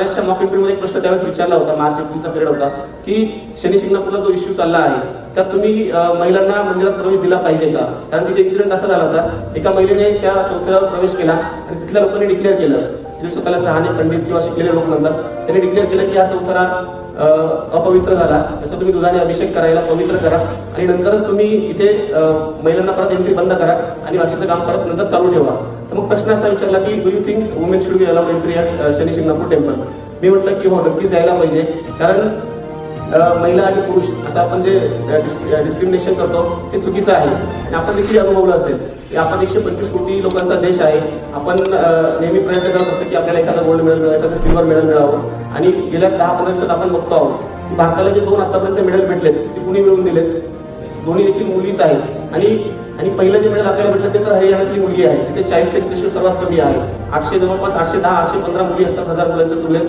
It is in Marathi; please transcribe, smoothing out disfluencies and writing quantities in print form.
मॉक इंटरव्ह्यूमध्ये एक प्रश्न त्यावेळेस विचारला होता, मार्च एप्रिलचा पिरियड होता, की शनी शिंगणापूरला जो इश्यू चालला आहे त्यात तुम्ही महिलांना मंदिरात प्रवेश दिला पाहिजे का? कारण तिथे एक्सिडेंट असा झाला होता, एका महिलेने त्या चौथऱ्यावर प्रवेश केला आणि तिथल्या लोकांनी डिक्लेअर केलं, जे स्वतःला शहाणे पंडित किंवा शिकलेले लोक म्हणतात, त्यांनी डिक्लेअर केलं की हा चौथरा अपवित्र झाला, त्याचा तुम्ही दुधाने अभिषेक करायला पवित्र करा आणि नंतरच तुम्ही इथे महिलांना परत एंट्री बंद करा आणि बाकीचं काम परत नंतर चालू ठेवा. तर मग प्रश्न असा विचारला की do you think women should be allowed entry at Shani Shingnapur temple? मी म्हटलं की हो, नक्कीच द्यायला पाहिजे. कारण महिला आणि पुरुष असं आपण जे डिस्क्रिमिनेशन करतो ते चुकीचं आहे आणि आपण देखील अनुभवलं असेल की आपण 125 कोटी लोकांचा देश आहे. आपण नेहमी प्रयत्न करत असतो की आपल्याला एखादा गोल्ड मेडल मिळावं, एखादं सिल्वर मेडल मिळावं आणि गेल्या 10-15 वर्षात आपण बघतो आहोत की भारताला जे 2 आतापर्यंत मेडल भेटलेत ते कुणी मिळवून दिलेत? दोन्ही देखील मुलीच आहेत. आणि पहिलं जे मेडल आपल्याला भेटलं ते तर हरियाणातली मुलगी आहे, तिथे चाइल्ड सेक्स रेशिओ सर्वात कमी आहे. जवळपास 810-815 मुली असतात 1000 मुलांच्या तुलनेत.